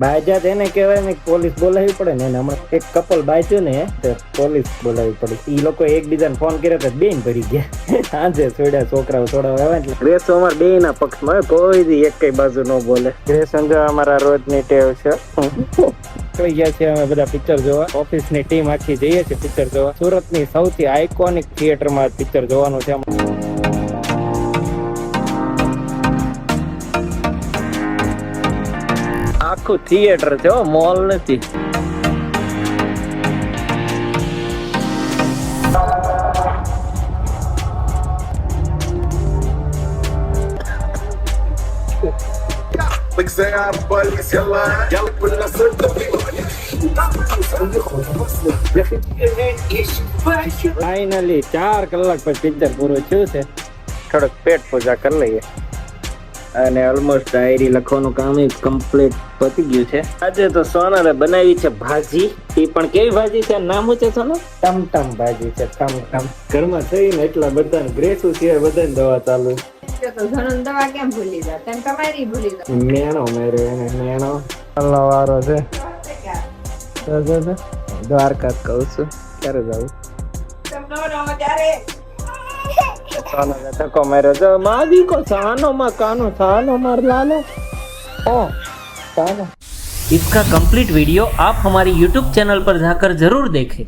બાયજાત એને કહેવાય ને પોલીસ બોલાવી પડે ને. હમણાં એક કપલ બાજ્યું ને તો પોલીસ બોલાવી પડે. ઈ લોકો એકબીજાને ફોન કર્યો તો બેન ભરી ગયા. સાંજે છોડ્યા છોકરાઓ છોડાવવા આવ્યા એટલે ગ્રેસો અમારા બે ના પક્ષમાં કોઈ દી એક કઈ બાજુ ન બોલે. ગ્રેસ સમજો અમારા રોજની ટેવ છે. નીકળી ગયા છે અમે બધા પિક્ચર જોવા. ઓફિસ ની ટીમ આખી જઈએ છે પિક્ચર જોવા. સુરત ની સૌથી આઇકોનિક થિયેટર માં પિક્ચર જોવાનું છે. આખું થિયેટર છે, મોલ નથી. ફાઇનલી 4 કલાક પછી પિક્ચર પૂરું થયું છે. થોડોક પેટ પૂજા કરી લઈએ અને ઓલમોસ્ટ ડાયરી લખવાનું કામ કમ્પ્લીટ પતી ગયું છે. આજે તો સોનરે બનાવી છે ભાજી. એ પણ કેવી ભાજી છે? નામ છે સોનર? ટમટમ ભાજી છે. ટમટમ ઘરમાં થઈ ને એટલા બધા ગ્રેસુ સિવાય બધાને દવા ચાલુ. દવા કેમ ભૂલી જા? તેમ તમારી ભૂલી જા. મેણો મેર્યો એને. મેણો હાલનો વારો છે. દ્વારકા કહું છું ક્યારે જવું? धक्को मेरे तो मादी को सानो मा कानो सानो मार लालो। ओ सानो। इसका कंप्लीट वीडियो आप हमारी YouTube चैनल पर जाकर जरूर देखें।